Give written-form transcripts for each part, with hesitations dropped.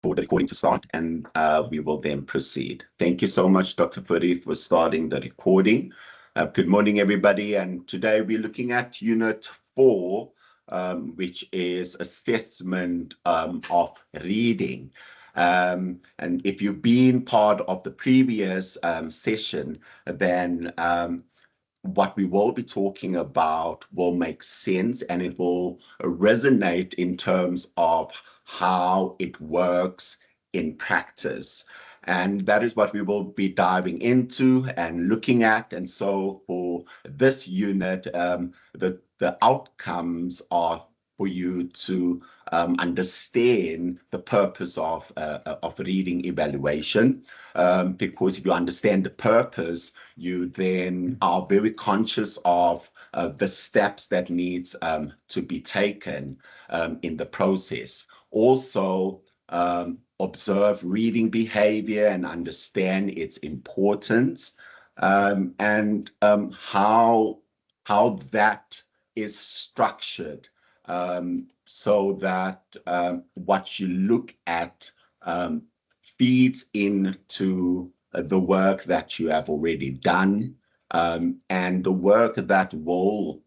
for the recording to start, and we will then proceed. Thank you so much, Dr. Furi, for starting the recording. Good morning, everybody. And today we're looking at Unit 4, which is assessment of reading. And if you've been part of the previous session, then what we will be talking about will make sense and it will resonate in terms of how it works in practice. And that is what we will be diving into and looking at. And so for this unit, the outcomes are for you to understand the purpose of reading evaluation, because if you understand the purpose, you then are very conscious of the steps that needs to be taken in the process. Also, observe reading behavior and understand its importance, and how that is structured, so that what you look at feeds into the work that you have already done, and the work that will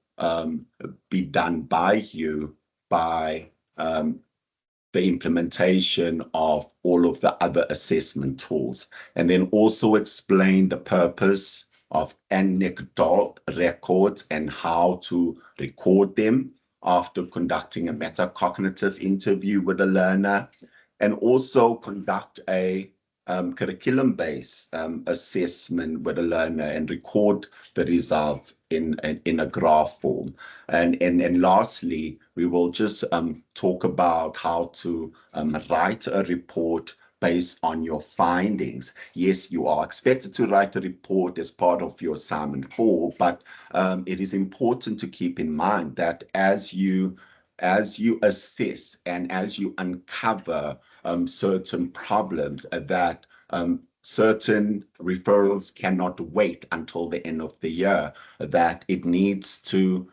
be done by you by the implementation of all of the other assessment tools. And then also explain the purpose of anecdote records and how to record them after conducting a metacognitive interview with a learner, and also conduct a curriculum-based assessment with a learner and record the results in a graph form. And lastly, we will just talk about how to write a report based on your findings. Yes, you are expected to write a report as part of your assignment 4, but it is important to keep in mind that as you assess and as you uncover certain problems, that certain referrals cannot wait until the end of the year, that it needs to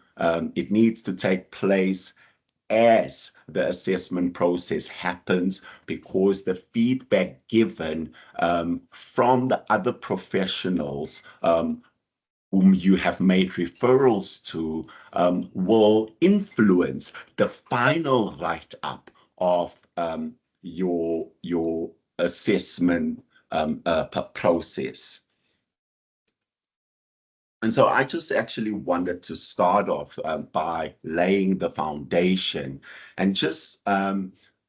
take place as the assessment process happens, because the feedback given from the other professionals whom you have made referrals to will influence the final write-up of your assessment process. And so I just actually wanted to start off by laying the foundation and just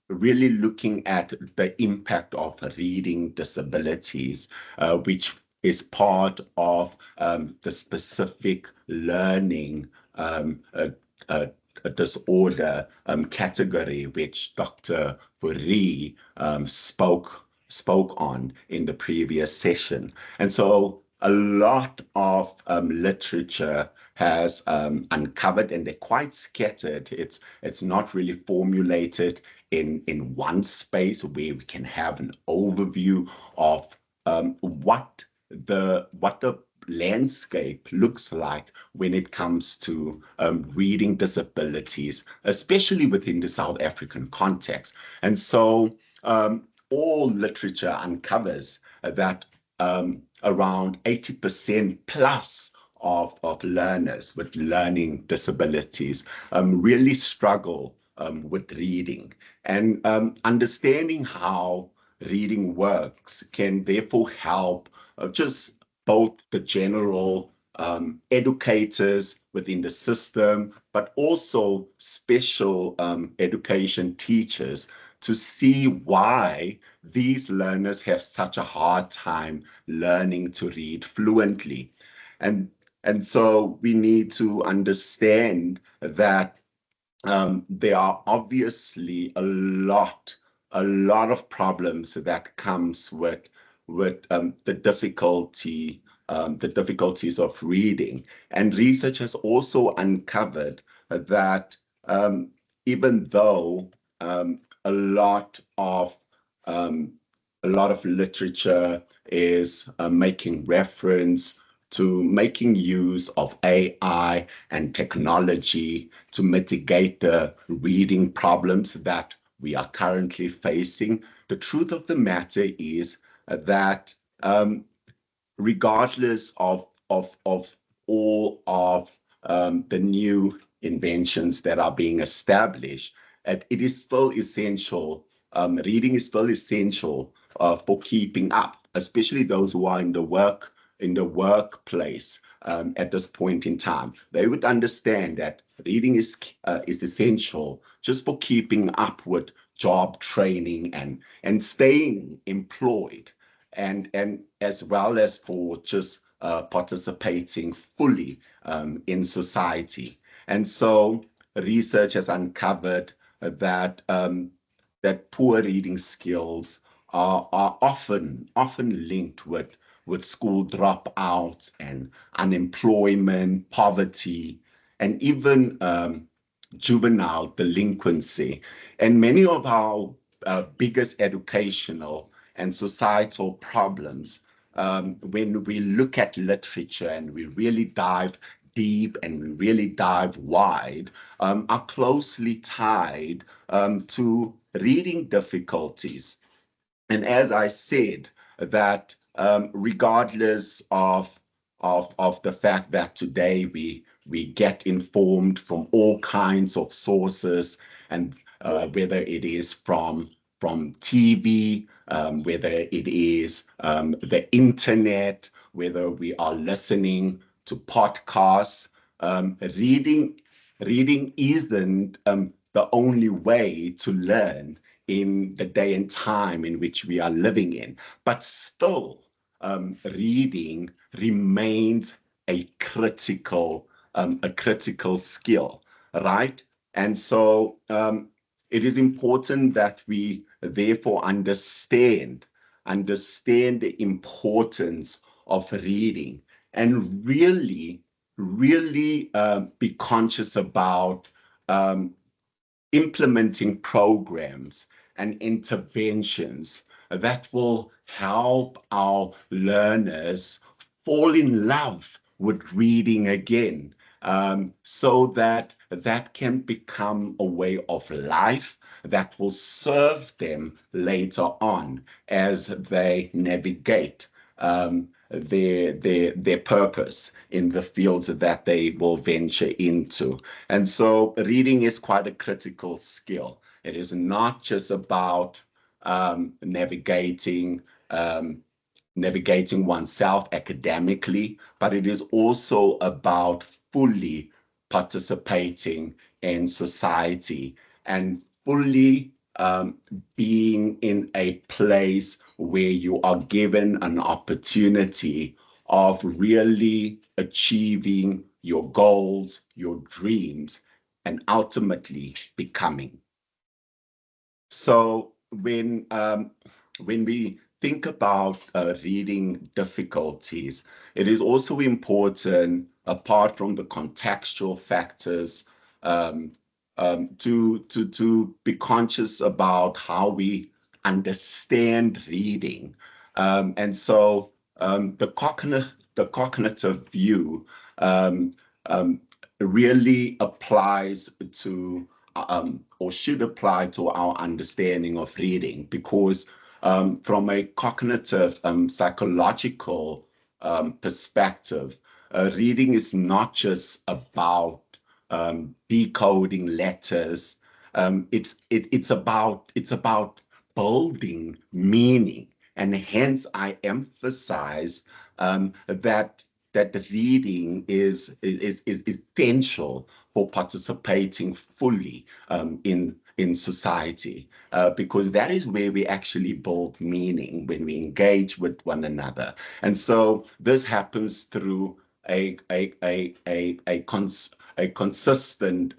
really looking at the impact of reading disabilities, which is part of the specific learning disorder category, which Dr. Furi spoke on in the previous session. And so a lot of literature has uncovered, and they're quite scattered. It's not really formulated in one space where we can have an overview of what the landscape looks like when it comes to reading disabilities, especially within the South African context. And so all literature uncovers that around 80% plus of learners with learning disabilities really struggle with reading. And understanding how reading works can therefore help just both the general educators within the system, but also special education teachers, to see why these learners have such a hard time learning to read fluently. And so we need to understand that there are obviously a lot of problems that comes with the difficulties of reading. And research has also uncovered that even though a lot of literature is making reference to making use of AI and technology to mitigate the reading problems that we are currently facing. The truth of the matter is that regardless of all of the new inventions that are being established, it is still essential. Reading is still essential for keeping up, especially those who are in the workplace at this point in time. They would understand that reading is essential just for keeping up with job training and staying employed, and as well as for just participating fully in society. And so research has uncovered that that poor reading skills are often linked with school dropouts and unemployment, poverty, and even juvenile delinquency. And many of our biggest educational and societal problems, when we look at literature and we really dive deep and we really dive wide, are closely tied to reading difficulties. And as I said, that regardless of the fact that today we get informed from all kinds of sources, and whether it is from TV, whether it is the internet, whether we are listening to podcasts, reading isn't the only way to learn in the day and time in which we are living in. But still, reading remains a critical skill, right? And so it is important that we therefore understand the importance of reading, and really be conscious about um, implementing programs and interventions that will help our learners fall in love with reading again, so that that can become a way of life that will serve them later on as they navigate their purpose in the fields that they will venture into. And so reading is quite a critical skill. It is not just about navigating oneself academically, but it is also about fully participating in society and fully being in a place where you are given an opportunity of really achieving your goals, your dreams, and ultimately becoming. So when we think about reading difficulties, it is also important, apart from the contextual factors, um, to be conscious about how we understand reading. And so the cognitive view um, um, really applies to or should apply to our understanding of reading, because from a cognitive psychological perspective, reading is not just about decoding letters. It's about building meaning, and hence I emphasize that the reading is essential for participating fully in society, because that is where we actually build meaning, when we engage with one another. And so this happens through a consistent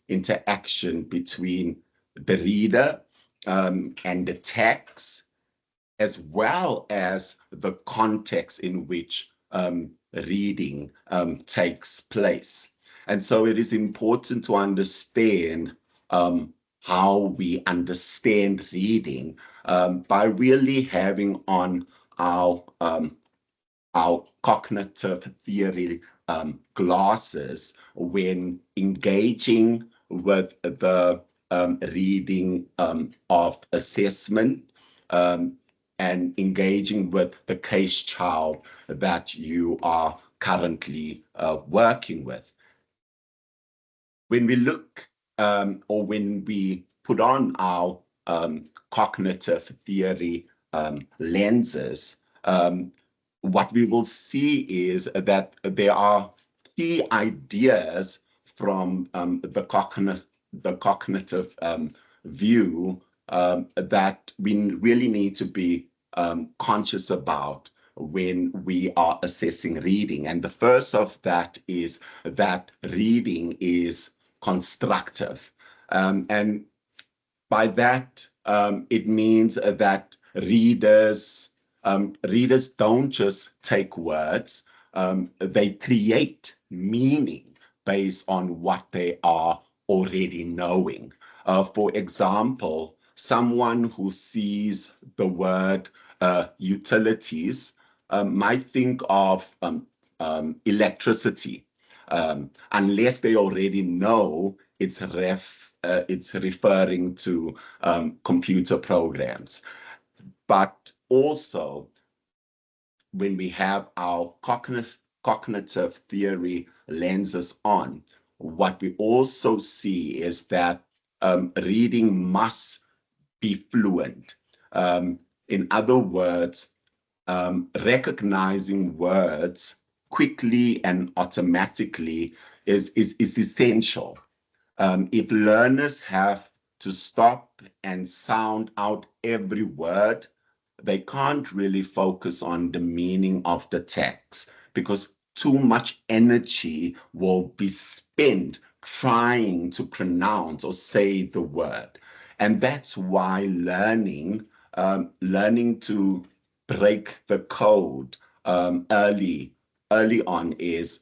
interaction between the reader and the text, as well as the context in which reading takes place. And so it is important to understand how we understand reading by really having on our cognitive theory glasses when engaging with reading of assessment, and engaging with the case child that you are currently working with. When we look, or when we put on our cognitive theory lenses, what we will see is that there are key ideas from the cognitive view that we really need to be conscious about when we are assessing reading. And the first of that is that reading is constructive. And by that, it means that readers don't just take words, they create meaning based on what they are already knowing. For example, someone who sees the word utilities might think of electricity, unless they already know it's referring to computer programs. But also, when we have our cognitive theory lenses on, what we also see is that reading must be fluent. In other words, recognizing words quickly and automatically is essential. If learners have to stop and sound out every word, they can't really focus on the meaning of the text, because too much energy will be spent trying to pronounce or say the word. And that's why learning to break the code early on is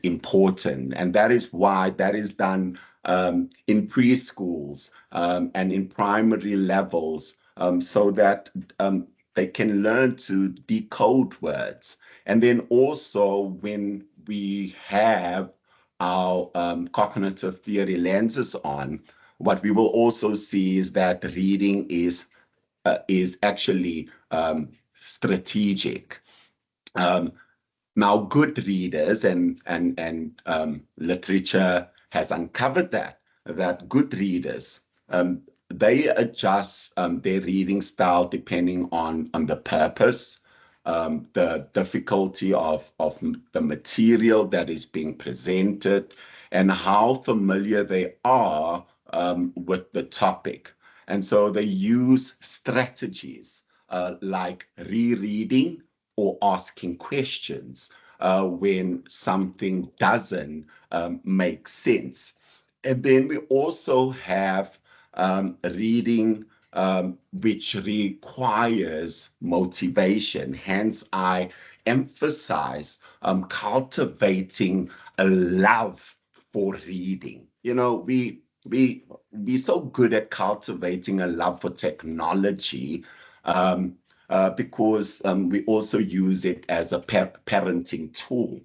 important, and that is why that is done in preschools and in primary levels, so that they can learn to decode words. And then also, when we have our cognitive theory lenses on, what we will also see is that reading is actually strategic. Now, good readers and literature has uncovered that good readers, they adjust their reading style depending on the purpose, the difficulty of the material that is being presented, and how familiar they are with the topic. And so they use strategies like rereading or asking questions when something doesn't make sense. And then we also have reading which requires motivation. Hence, I emphasize cultivating a love for reading. You know, we so good at cultivating a love for technology, because we also use it as a parenting tool.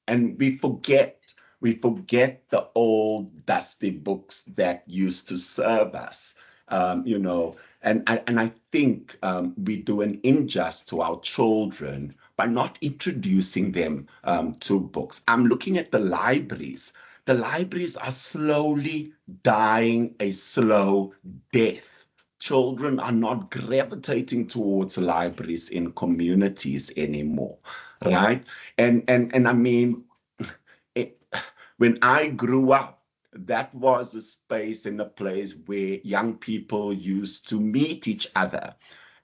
And we forget the old dusty books that used to serve us. And I think we do an injustice to our children by not introducing them to books. I'm looking at the libraries. The libraries are slowly dying a slow death. Children are not gravitating towards libraries in communities anymore, right? And I mean, it, when I grew up, that was a space and a place where young people used to meet each other.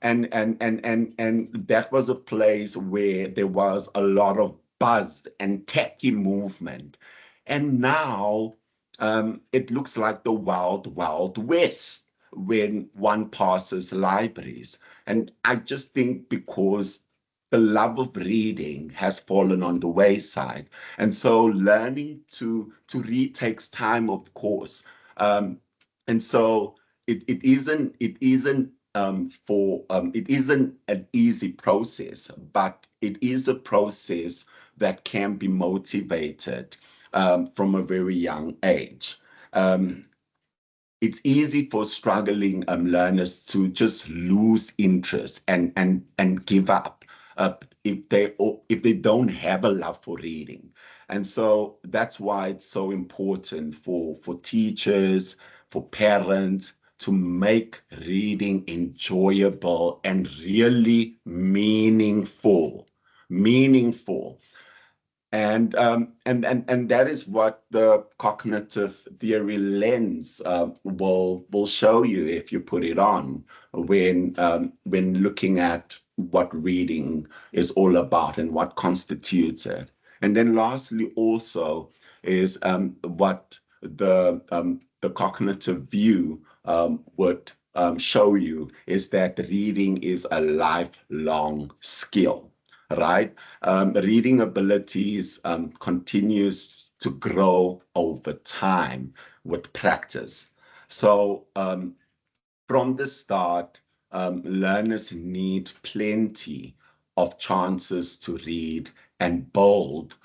And that was a place where there was a lot of buzz and techie movement. And now it looks like the wild, wild west when one passes libraries. And I just think because the love of reading has fallen on the wayside. And so learning to read takes time, of course. And so it isn't an easy process, but it is a process that can be motivated from a very young age. it's easy for struggling learners to just lose interest and give up if they don't have a love for reading. And so that's why it's so important for teachers, for parents, to make reading enjoyable and really meaningful. Meaningful. And that is what the cognitive theory lens will show you if you put it on when looking at what reading is all about and what constitutes it. And then lastly also is what the cognitive view would show you is that reading is a lifelong skill, right? Reading abilities continues to grow over time with practice. So from the start, learners need plenty of chances to read and build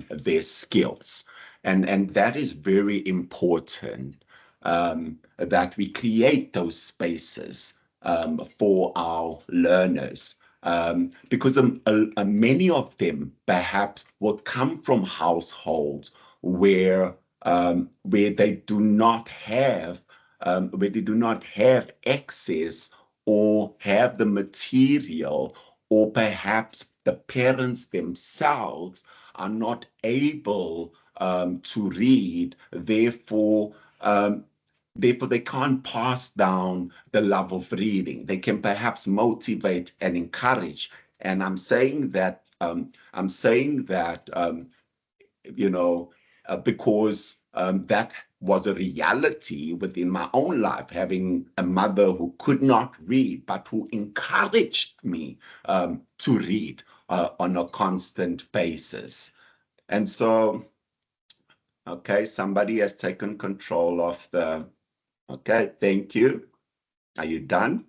their skills. And that is very important, that we create those spaces for our learners. Because many of them perhaps will come from households where they do not have where they do not have access or have the material, or perhaps the parents themselves are not able to read. Therefore, they can't pass down the love of reading. They can perhaps motivate and encourage. And I'm saying that you know, because that was a reality within my own life, having a mother who could not read, but who encouraged me to read on a constant basis. And so, okay, somebody has taken control of the, okay, thank you. Are you done?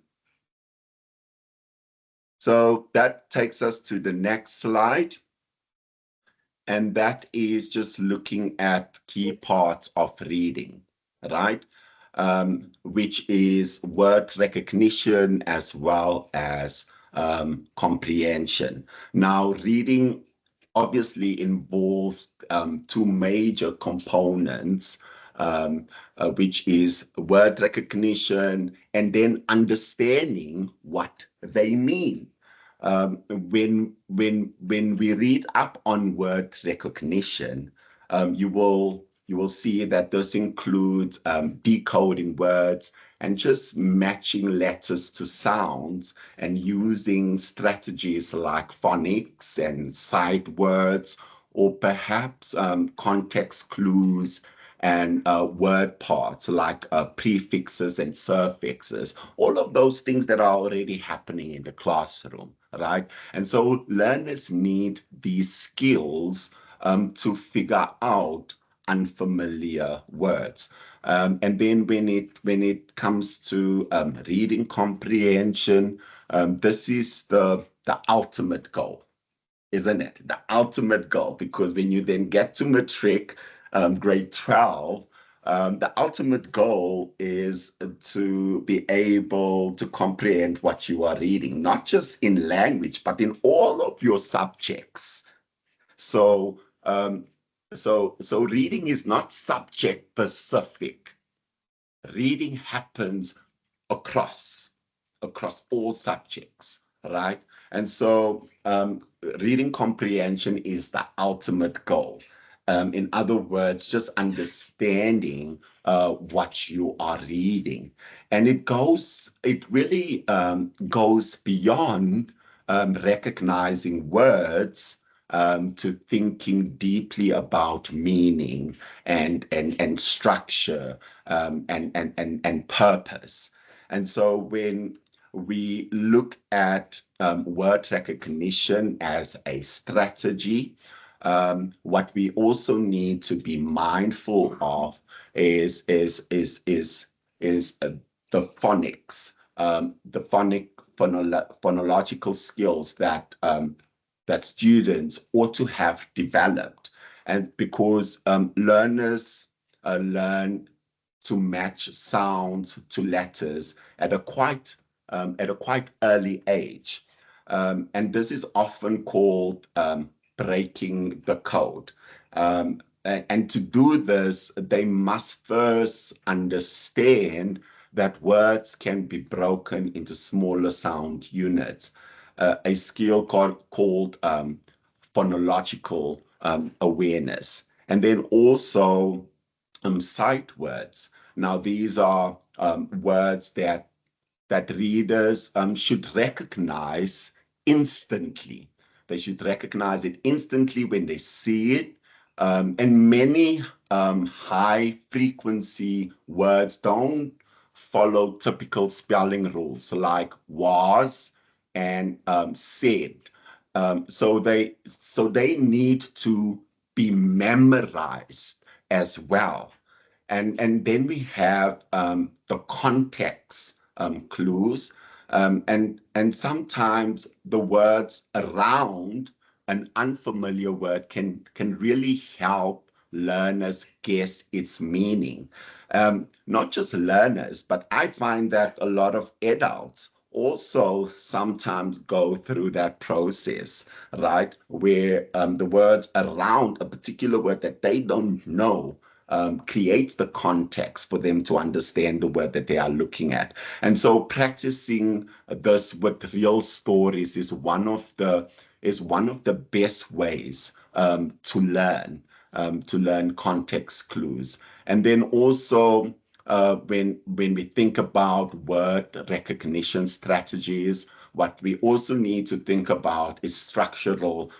So that takes us to the next slide. And that is just looking at key parts of reading, right? Which is word recognition as well as comprehension. Now, reading obviously involves two major components, which is word recognition and then understanding what they mean. When we read up on word recognition, you will see that this includes decoding words and just matching letters to sounds and using strategies like phonics and sight words, or perhaps context clues and word parts like prefixes and suffixes, all of those things that are already happening in the classroom, right? And so learners need these skills to figure out unfamiliar words. And then when it comes to reading comprehension, this is the ultimate goal, isn't it? The ultimate goal, because when you then get to matric, grade 12, the ultimate goal is to be able to comprehend what you are reading, not just in language, but in all of your subjects. So, so reading is not subject specific. Reading happens across all subjects, right? And so reading comprehension is the ultimate goal. In other words, just understanding what you are reading. And it really goes beyond recognizing words to thinking deeply about meaning and structure and purpose. And so when we look at word recognition as a strategy, what we also need to be mindful of is the phonics, phonological skills that students ought to have developed, and because learners learn to match sounds to letters at a quite early age. And this is often called breaking the code. And to do this, they must first understand that words can be broken into smaller sound units, a skill called phonological awareness. And then also sight words. Now, these are words that readers should recognize instantly. They should recognize it instantly when they see it. And many high frequency words don't follow typical spelling rules like was and said. So they need to be memorized as well. And then we have the context clues, and sometimes the words around an unfamiliar word can really help learners guess its meaning. Not just learners, but I find that a lot of adults also sometimes go through that process, right? Where the words around a particular word that they don't know creates the context for them to understand the word that they are looking at. And so practicing this with real stories is one of the best ways to learn context clues. And then also when we think about word recognition strategies, what we also need to think about is structural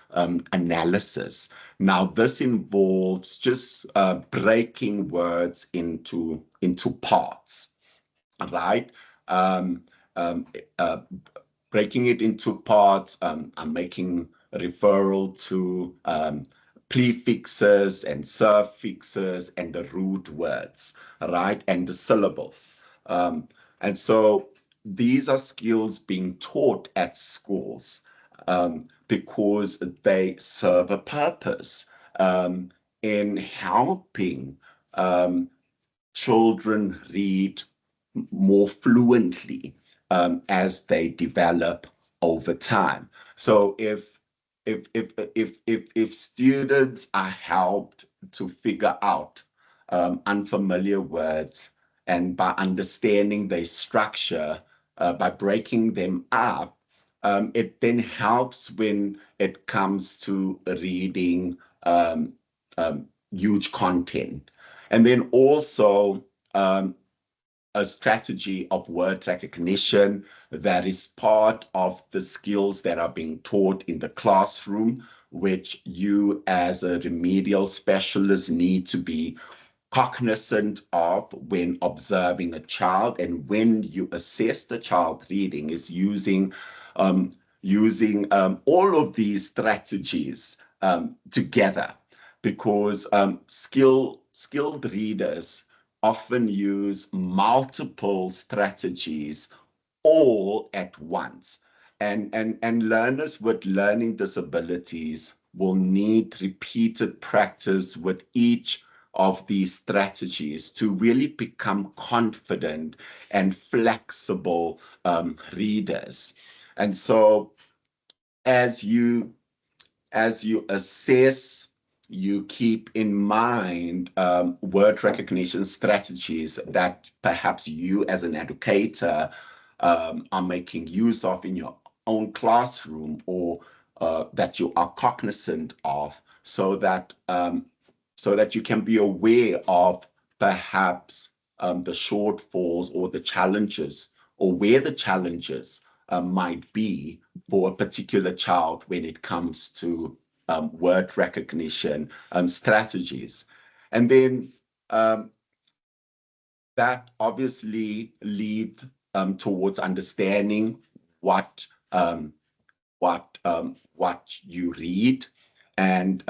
analysis. Now, this involves just breaking words into parts, right? Um, um, uh, Breaking it into parts, I'm making a referral to prefixes and suffixes and the root words, right? And the syllables. And so these are skills being taught at schools because they serve a purpose in helping um, children read more fluently as they develop over time. So if students are helped to figure out unfamiliar words, and by understanding their structure, by breaking them up, it then helps when it comes to reading huge content. And then also a strategy of word recognition that is part of the skills that are being taught in the classroom, which you as a remedial specialist need to be cognizant of when observing a child. And when you assess the child reading is um, using all of these strategies together, because skilled readers often use multiple strategies all at once. And learners with learning disabilities will need repeated practice with each of these strategies to really become confident and flexible readers. And so as you assess, you keep in mind word recognition strategies that perhaps you as an educator are making use of in your own classroom, or that you are cognizant of, so that you can be aware of perhaps the shortfalls or the challenges, or where the challenges might be for a particular child when it comes to word recognition strategies. And then that obviously lead towards understanding what what you read, and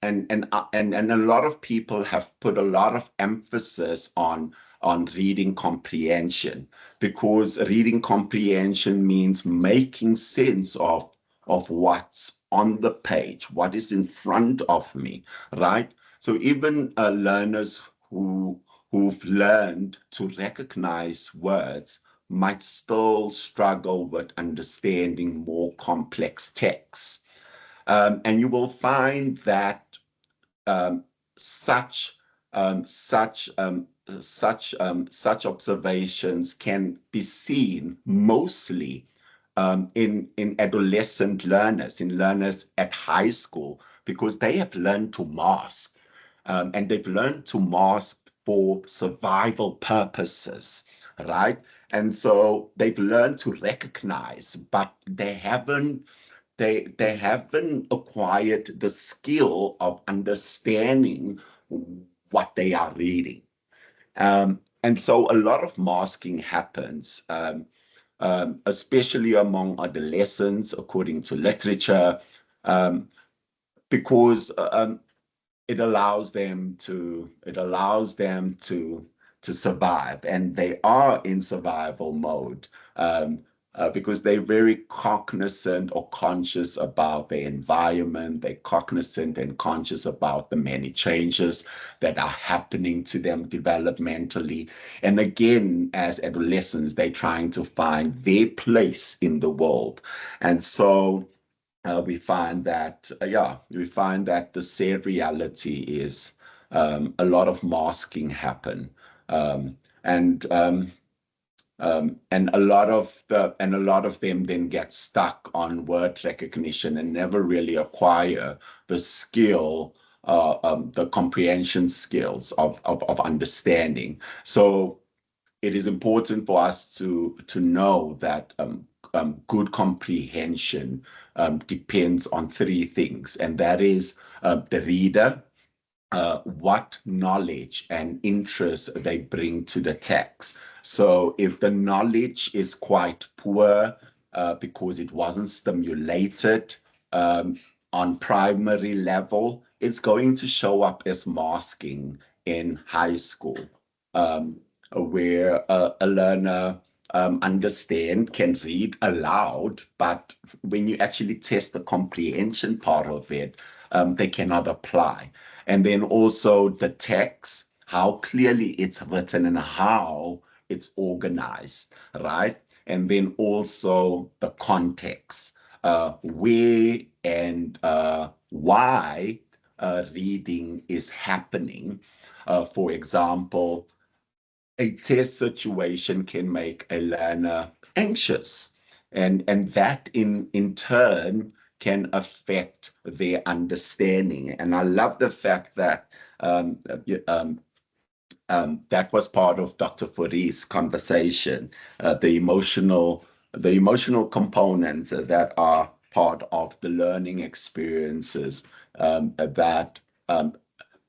and a lot of people have put a lot of emphasis on reading comprehension, because reading comprehension means making sense of what's on the page, what is in front of me, right? So even learners who've learned to recognize words might still struggle with understanding more complex texts. And you will find that um, such um, such um, such observations can be seen mostly in adolescent learners, in learners at high school, because they have learned to mask, and they've learned to mask for survival purposes, right? And so they've learned to recognize, but they haven't acquired the skill of understanding what they are reading. And so a lot of masking happens, especially among adolescents, according to literature, um, because it allows them to survive, and they are in survival mode, because they're very cognizant or conscious about their environment. They're cognizant and conscious about the many changes that are happening to them developmentally. And again, as adolescents, they're trying to find their place in the world. And so we find that the sad reality is a lot of masking happen, um, and a lot of them then get stuck on word recognition and never really acquire the skill, the comprehension skills of understanding. So it is important for us to know that good comprehension depends on three things, and that is the reader, what knowledge and interest they bring to the text. So if the knowledge is quite poor because it wasn't stimulated um, on primary level, it's going to show up as masking in high school, um, where a learner can read aloud, but when you actually test the comprehension part of it, they cannot apply. And then also the text, how clearly it's written and how it's organized, right? And then also the context, where and why reading is happening. For example, a test situation can make a learner anxious, and that in turn can affect their understanding. And I love the fact that um, um, that was part of Dr. Furi's conversation, the emotional components that are part of the learning experiences, that um,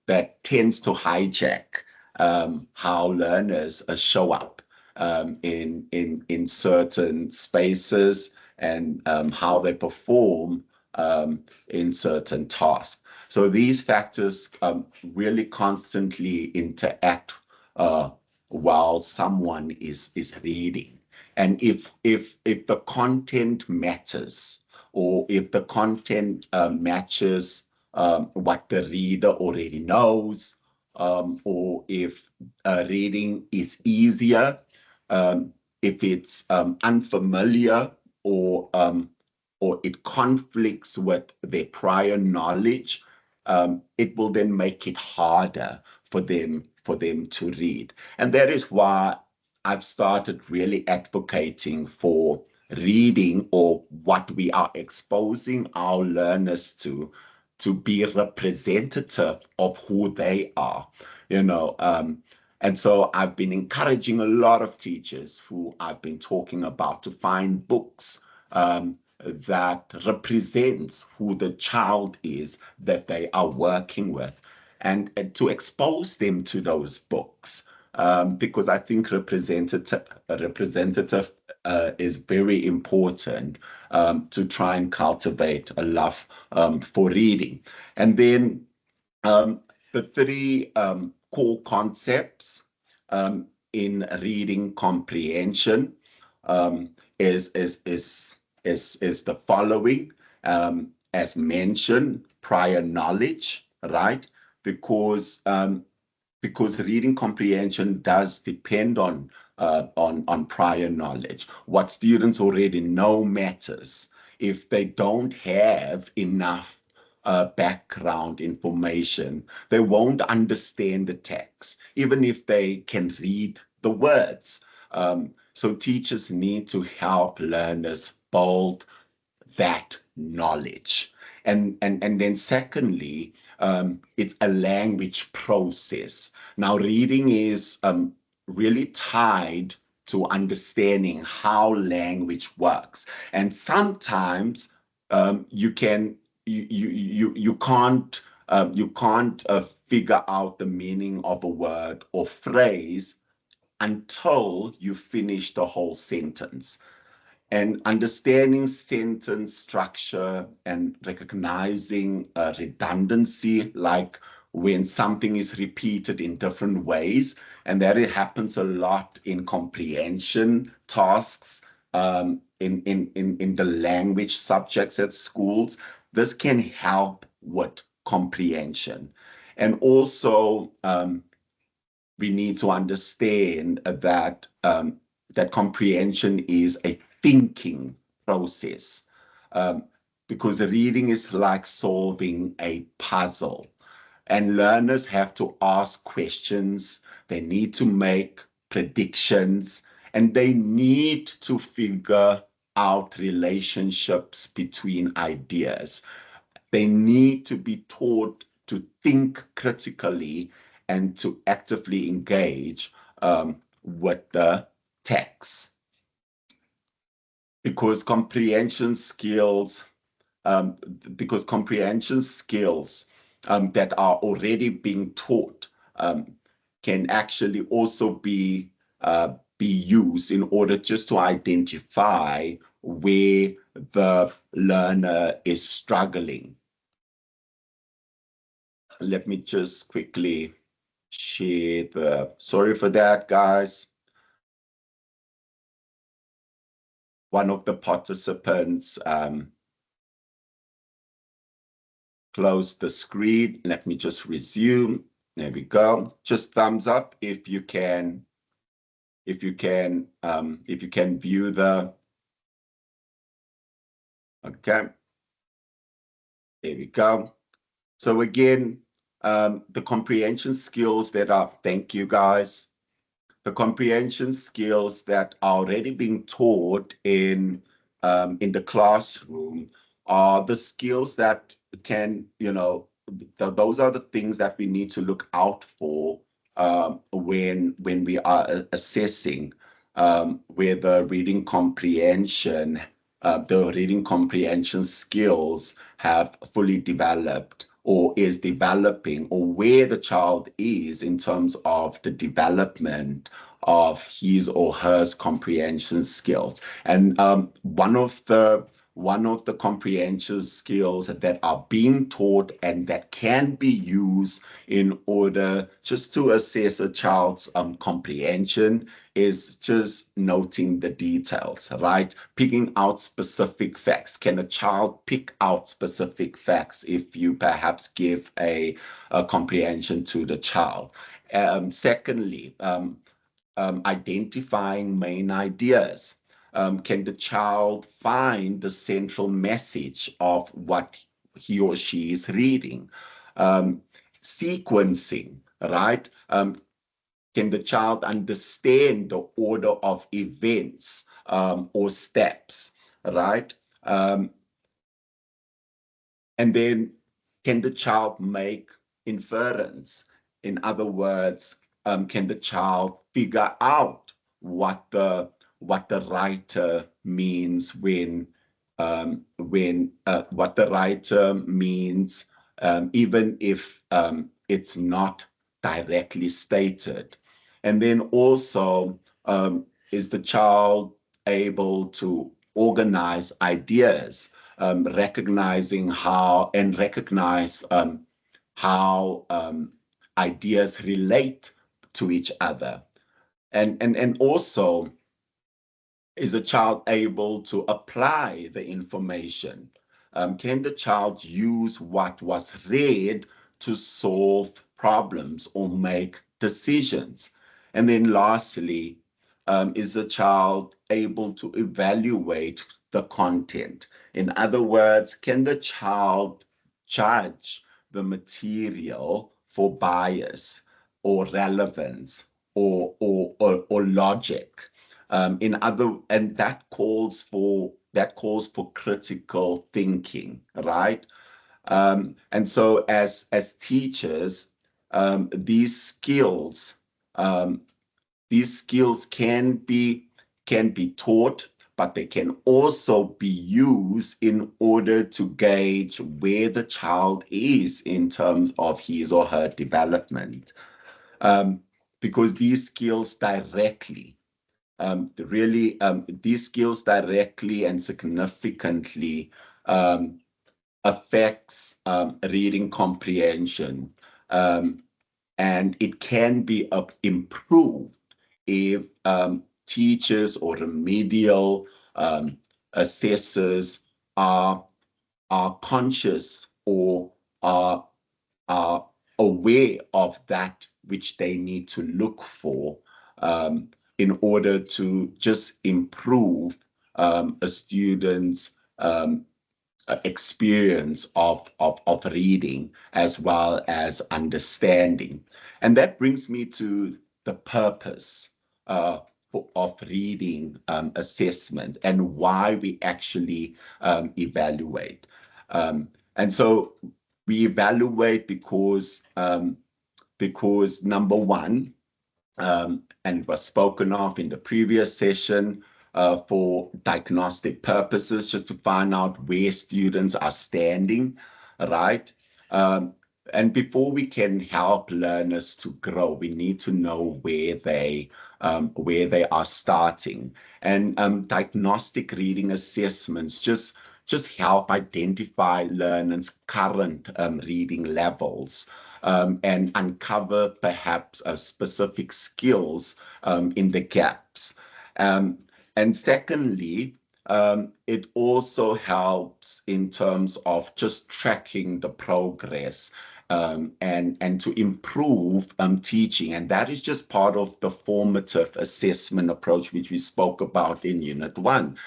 that tends to hijack how learners show up in certain spaces, and how they perform in certain tasks. So these factors really constantly interact uh, while someone is reading. And if the content matters, or if the content matches what the reader already knows, or if reading is easier, if it's unfamiliar, or it conflicts with their prior knowledge, it will then make it harder for them to read. And that is why I've started really advocating for reading, or what we are exposing our learners to be representative of who they are, you know. And so I've been encouraging a lot of teachers who I've been talking about to find books that represents who the child is that they are working with, and to expose them to those books, because I think representative is very important, to try and cultivate a love for reading. And then the three core concepts in reading comprehension um, is the following. As mentioned, prior knowledge, right? Because because reading comprehension does depend on prior knowledge. What students already know matters. If they don't have enough background information, they won't understand the text, even if they can read the words. So teachers need to help learners build that knowledge. And then secondly, it's a language process. Now, reading is really tied to understanding how language works. And sometimes you can you can't figure out the meaning of a word or phrase until you finish the whole sentence. And understanding sentence structure and recognizing redundancy, like when something is repeated in different ways, and that it happens a lot in comprehension tasks, in the language subjects at schools. This can help with comprehension. And also, we need to understand that comprehension is a thinking process, um, because reading is like solving a puzzle, and learners have to ask questions. They need to make predictions, and they need to figure out relationships between ideas. They need to be taught to think critically and to actively engage with the text. Because comprehension skills, um, because comprehension skills that are already being taught can actually also be used in order just to identify where the learner is struggling. Let me just quickly share sorry for that, guys. One of the participants closed the screen. Let me just resume. There we go. Just thumbs up if you can, if you can view the, okay. There we go. So again, the comprehension skills that are, thank you guys. The comprehension skills that are already being taught in the classroom are the skills that can, those are the things that we need to look out for when we are assessing whether the reading comprehension skills have fully developed or is developing, or where the child is in terms of the development of his or her comprehension skills. And one of the comprehension skills that are being taught and that can be used in order just to assess a child's comprehension is just noting the details, right? Picking out specific facts. Can a child pick out specific facts if you perhaps give a comprehension to the child? Secondly, identifying main ideas. Can the child find the central message of what he or she is reading? Sequencing, right? Can the child understand the order of events or steps, right? And then can the child make inference? In other words, can the child figure out what the writer means when what the writer means, even if it's not directly stated? And then also, is the child able to organize ideas, recognizing recognize how ideas relate to each other, and also, is a child able to apply the information? Can the child use what was read to solve problems or make decisions? And then lastly, is the child able to evaluate the content? In other words, can the child judge the material for bias or relevance or logic? And that calls for critical thinking, right? And so as teachers, these skills um, can be taught, but they can also be used in order to gauge where the child is in terms of his or her development. Um, because these skills directly these skills directly and significantly affects reading comprehension, um, and it can be improved if teachers or remedial assessors are conscious or are are aware of that which they need to look for in order to just improve a student's experience of reading as well as understanding. And that brings me to the purpose of reading assessment and why we actually evaluate. And so we evaluate because number one, and was spoken of in the previous session for diagnostic purposes, just to find out where students are standing, right? Um, and before we can help learners to grow, we need to know where they are starting. And diagnostic reading assessments just help identify learners' current reading levels and uncover perhaps specific skills in the gaps. Um, and secondly, it also helps in terms of just tracking the progress and to improve teaching. And that is just part of the formative assessment approach, which we spoke about in Unit 1.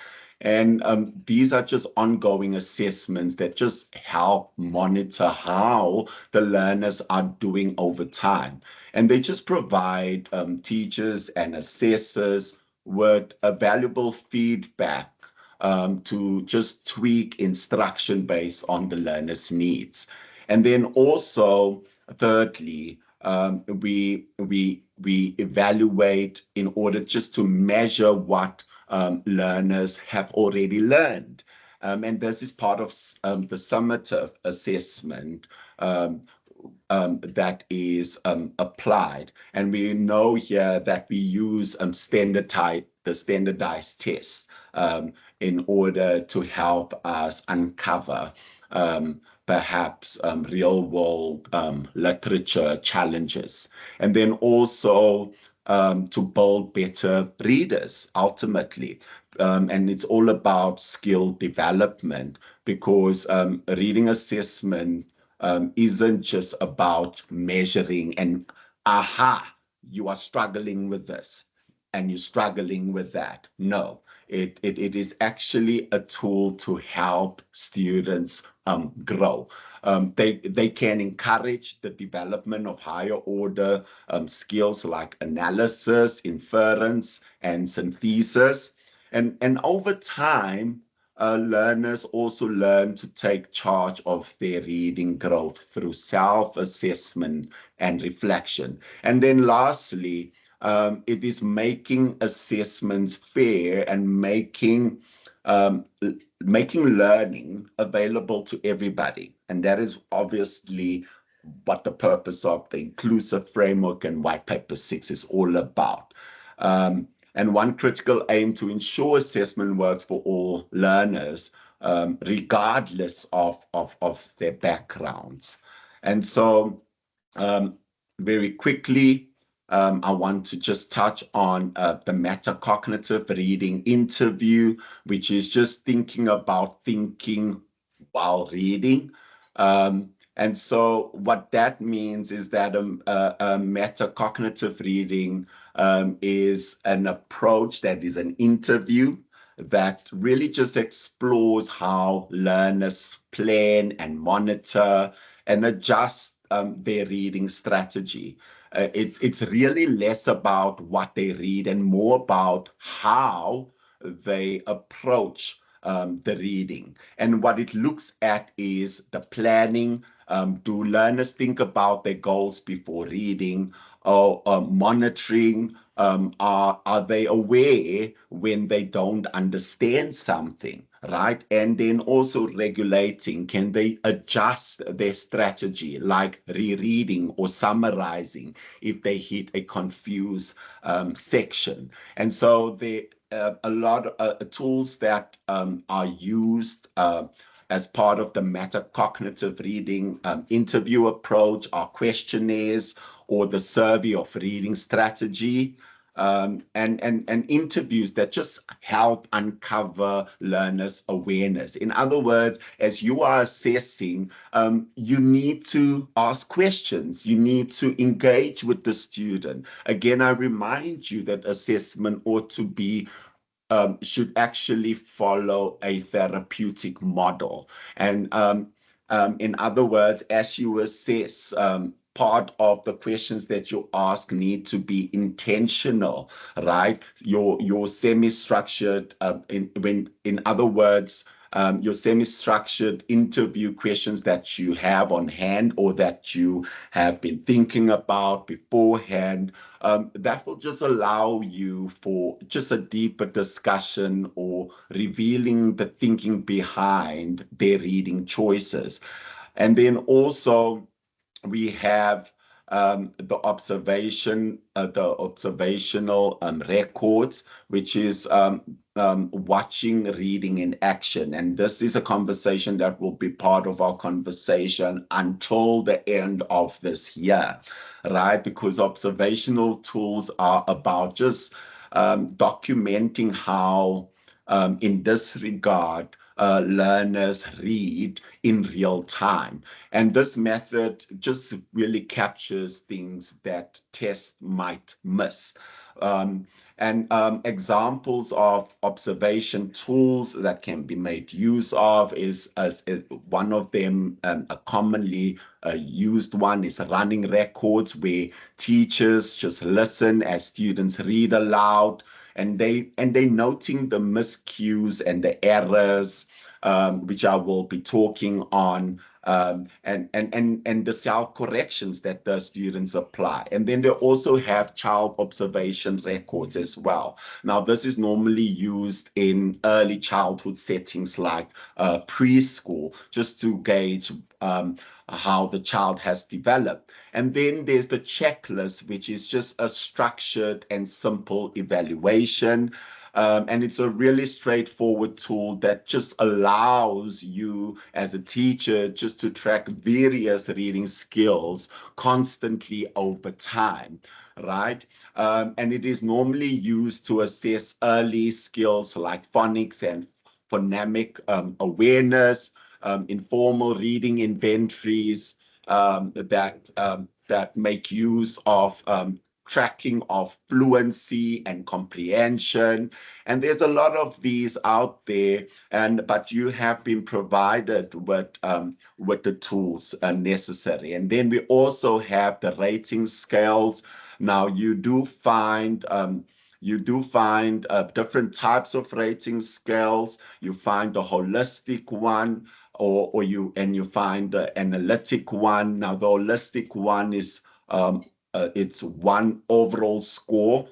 And these are just ongoing assessments that just help monitor how the learners are doing over time. And they just provide teachers and assessors with a valuable feedback to just tweak instruction based on the learner's needs. And then also, thirdly, we evaluate in order just to measure what learners have already learned. And this is part of the summative assessment that is applied. And we know here that we use the standardized tests in order to help us uncover perhaps real world literature challenges. And then also to build better readers ultimately. And it's all about skill development because reading assessment isn't just about measuring and, aha, you are struggling with this and you're struggling with that. No, it is actually a tool to help students grow. They can encourage the development of higher order skills like analysis, inference, and synthesis. And over time, learners also learn to take charge of their reading growth through self-assessment and reflection. And then lastly, it is making assessments fair and making learning available to everybody. And that is obviously what the purpose of the inclusive framework and white paper 6 is all about. And one critical aim to ensure assessment works for all learners, regardless of their backgrounds. And so very quickly, I want to just touch on the metacognitive reading interview, which is just thinking about thinking while reading. And so what that means is that a metacognitive reading is an approach that is an interview that really just explores how learners plan and monitor and adjust their reading strategy. It's really less about what they read and more about how they approach the reading. And what it looks at is the planning. Do learners think about their goals before reading? Or monitoring? Are they aware when they don't understand something, right? And then also regulating. Can they adjust their strategy, like rereading or summarizing if they hit a confused section? And so a lot of tools that are used as part of the metacognitive reading interview approach are questionnaires or the survey of reading strategy, and interviews that just help uncover learners' awareness. In other words, as you are assessing, you need to ask questions. You need to engage with the student. Again, I remind you that assessment ought to be should actually follow a therapeutic model. And in other words, as you assess, part of the questions that you ask need to be intentional, right? Your semi-structured, in other words, your semi-structured interview questions that you have on hand or that you have been thinking about beforehand, that will just allow you for just a deeper discussion or revealing the thinking behind their reading choices. And then also we have the observational records, which is watching reading in action. And this is a conversation that will be part of our conversation until the end of this year, right? Because observational tools are about just documenting how, in this regard, learners read in real time. And this method just really captures things that tests might miss. And examples of observation tools that can be made use of is one of them, a commonly used one is running records, where teachers just listen as students read aloud, and they noting the miscues and the errors, which I will be talking on, and the self corrections that the students apply. And then they also have child observation records as well. Now, this is normally used in early childhood settings like preschool, just to gauge how the child has developed. And then there's the checklist, which is just a structured and simple evaluation. And it's a really straightforward tool that just allows you as a teacher just to track various reading skills constantly over time, right? And it is normally used to assess early skills like phonics and phonemic awareness, informal reading inventories that make use of tracking of fluency and comprehension. And there's a lot of these out there, but you have been provided with the tools necessary. And then we also have the rating scales. Now you do find different types of rating scales. You find the holistic one, or you find the analytic one. Now the holistic one is it's one overall score.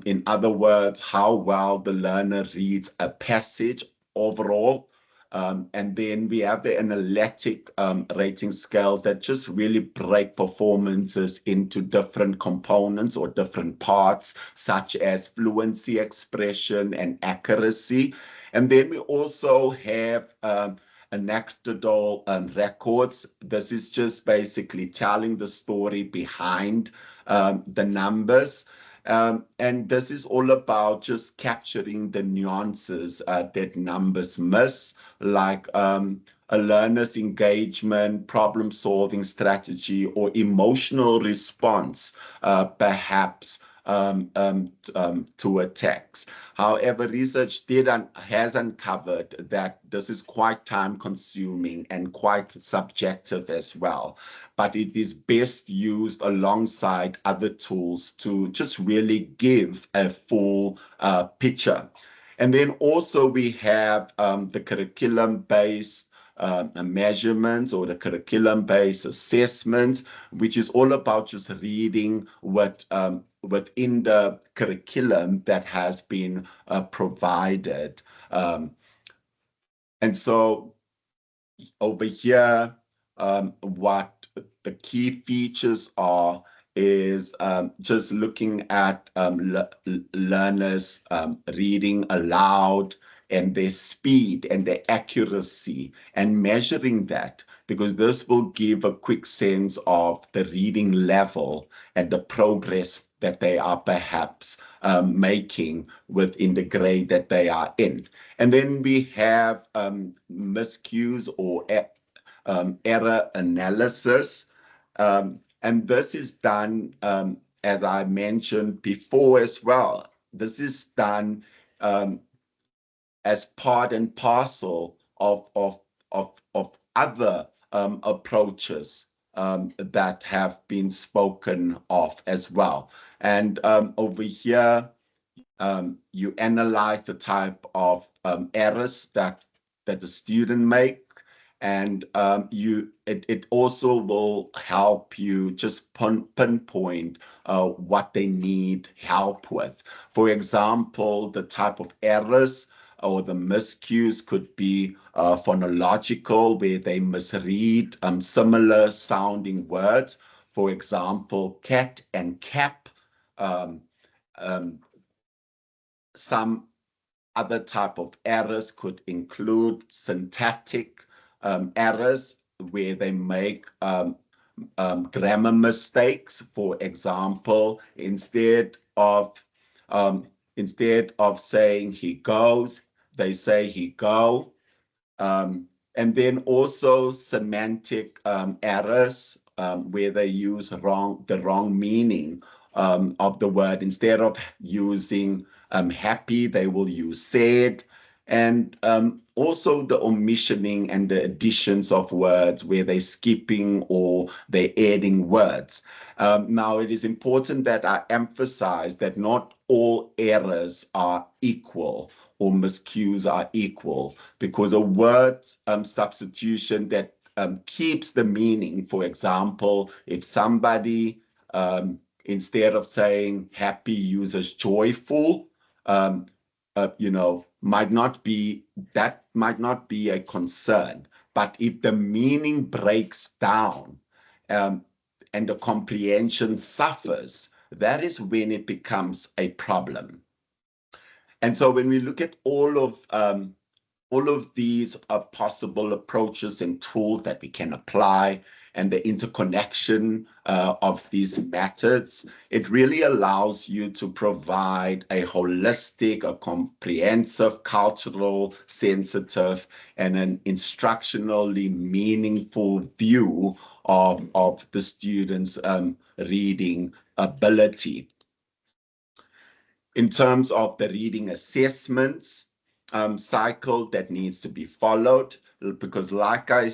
In other words, how well the learner reads a passage overall. And then we have the analytic rating scales that just really break performances into different components or different parts, such as fluency, expression, and accuracy. And then we also have anecdotal records. This is just basically telling the story behind the numbers. And this is all about just capturing the nuances that numbers miss, like a learner's engagement, problem-solving strategy, or emotional response, perhaps to a text. However, research has uncovered that this is quite time-consuming and quite subjective as well, but it is best used alongside other tools to just really give a full picture. And then also we have the curriculum-based measurements or the curriculum-based assessment, which is all about just reading what within the curriculum that has been provided. And so over here, what the key features are is just looking at learners reading aloud and their speed and their accuracy and measuring that, because this will give a quick sense of the reading level and the progress that they are perhaps making within the grade that they are in. And then we have miscues or error analysis. And this is done, as I mentioned before as well, this is done as part and parcel of other approaches that have been spoken of as well. And over here, you analyze the type of errors that the student make, and it also will help you just pinpoint what they need help with. For example, the type of errors or the miscues could be phonological, where they misread similar sounding words. For example, cat and cap. Um, um, some other type of errors could include syntactic errors, where they make grammar mistakes. For example, instead of saying he goes, they say he go. And then also semantic errors, where they use the wrong meaning of the word. Instead of using happy, they will use sad. And also the omissioning and the additions of words, where they're skipping or they're adding words. Now, it is important that I emphasize that not all errors are equal or miscues are equal, because a word substitution that keeps the meaning. For example, if somebody, instead of saying happy, uses joyful, um, might not be a concern. But if the meaning breaks down um, and the comprehension suffers, that is when it becomes a problem. And so when we look at all of these possible approaches and tools that we can apply, and the interconnection of these methods, it really allows you to provide a holistic, a comprehensive, cultural, sensitive, and an instructionally meaningful view of the student's reading ability. In terms of the reading assessments cycle that needs to be followed, because like I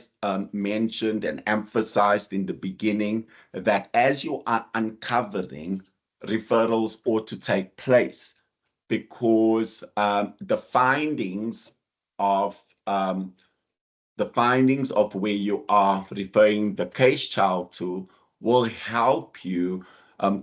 mentioned and emphasized in the beginning, that as you are uncovering, referrals ought to take place, because the findings of where you are referring the case child to will help you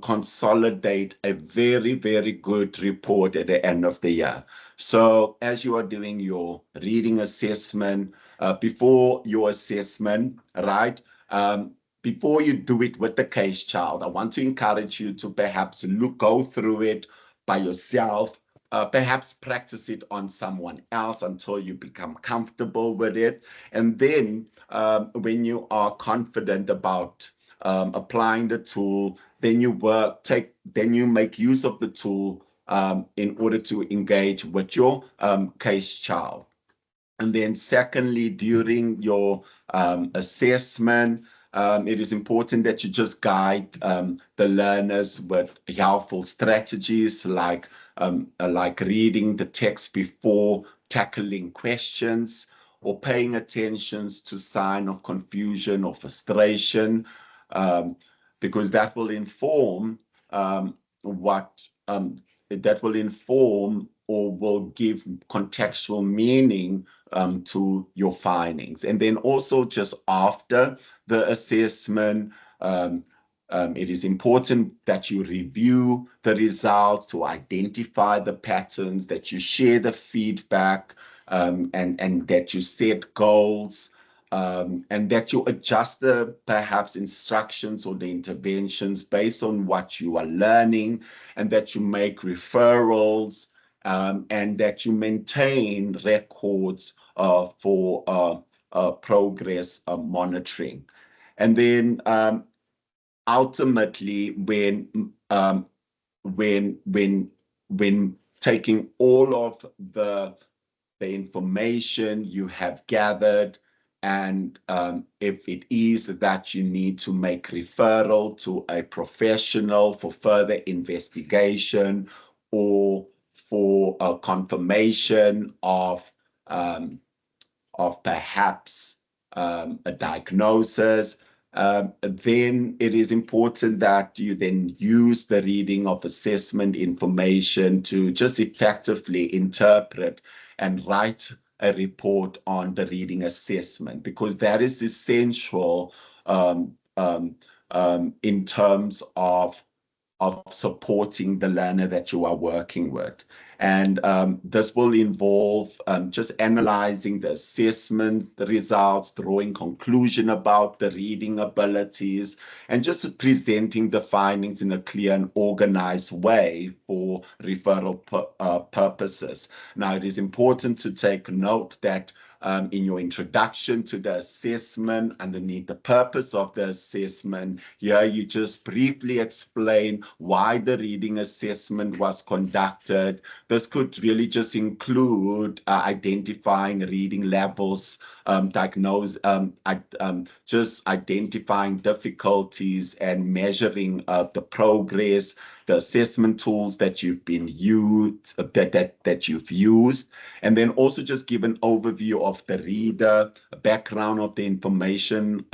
consolidate a very, very good report at the end of the year. So as you are doing your reading assessment, before your assessment, right? Before you do it with the case child, I want to encourage you to perhaps go through it by yourself, perhaps practice it on someone else until you become comfortable with it. And then when you are confident about applying the tool, then you make use of the tool in order to engage with your case child. And then secondly, during your assessment, it is important that you just guide the learners with helpful strategies like reading the text before tackling questions, or paying attention to sign of confusion or frustration, um, because that will inform what that will inform or will give contextual meaning to your findings. And then also just after the assessment, it is important that you review the results to identify the patterns, that you share the feedback, and that you set goals, and that you adjust the perhaps instructions or the interventions based on what you are learning, and that you make referrals, and that you maintain records for progress monitoring. And then ultimately, when taking all of the information you have gathered, and if it is that you need to make referral to a professional for further investigation, or for a confirmation of perhaps a diagnosis, then it is important that you then use the reading of assessment information to just effectively interpret and write a report on the reading assessment, because that is essential in terms of supporting the learner that you are working with. And this will involve just analyzing the assessment, the results, drawing conclusion about the reading abilities, and just presenting the findings in a clear and organized way for referral purposes. Now, it is important to take note that in your introduction to the assessment, underneath the purpose of the assessment, here you just briefly explain why the reading assessment was conducted. This could really just include identifying reading levels, just identifying difficulties and measuring the progress, the assessment tools that you've used, and then also just give an overview of the reader, a background of the information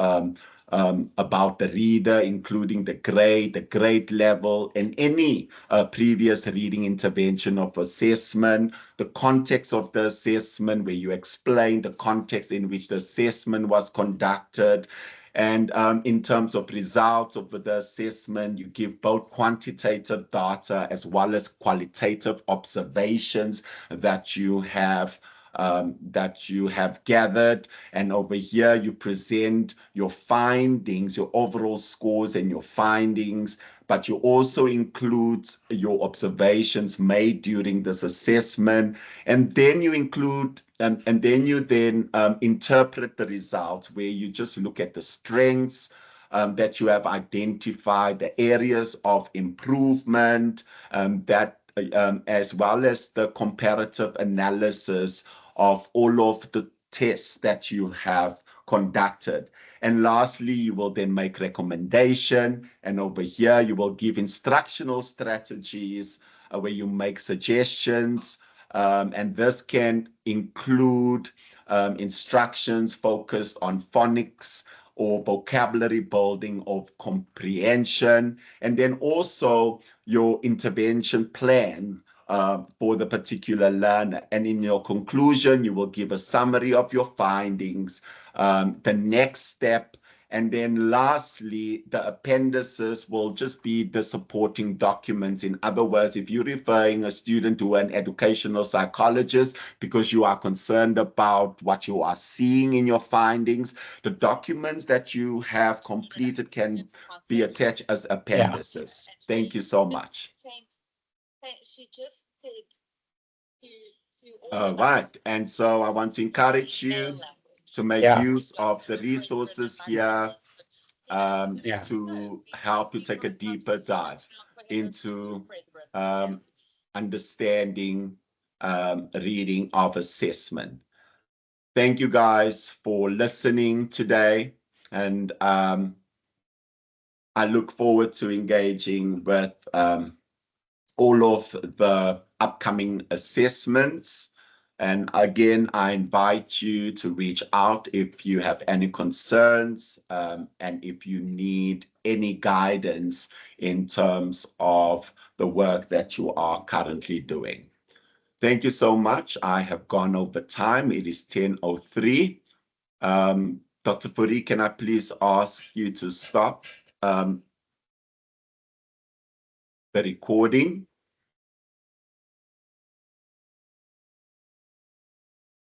about the reader, including the grade level, and any previous reading intervention of assessment, the context of the assessment, where you explain the context in which the assessment was conducted. And in terms of results of the assessment, you give both quantitative data as well as qualitative observations that you have gathered. And over here, you present your findings, your overall scores and your findings, but you also include your observations made during this assessment. And then you include, and then you interpret the results, where you just look at the strengths that you have identified, the areas of improvement, as well as the comparative analysis of all of the tests that you have conducted. And lastly, you will then make recommendation. And over here, you will give instructional strategies where you make suggestions. And this can include instructions focused on phonics or vocabulary building of comprehension. And then also your intervention plan for the particular learner. And in your conclusion, you will give a summary of your findings, the next step, and then lastly, the appendices will just be the supporting documents. In other words, if you're referring a student to an educational psychologist because you are concerned about what you are seeing in your findings, the documents that you have completed can be attached as appendices. Yeah. Thank you so much. All right. And so I want to encourage you to make use of the resources here to help you take a deeper dive into understanding reading of assessment. Thank you guys for listening today, and I look forward to engaging with all of the upcoming assessments. And again, I invite you to reach out if you have any concerns and if you need any guidance in terms of the work that you are currently doing. Thank you so much. I have gone over time. It is 10:03. Dr. Furi, can I please ask you to stop the recording?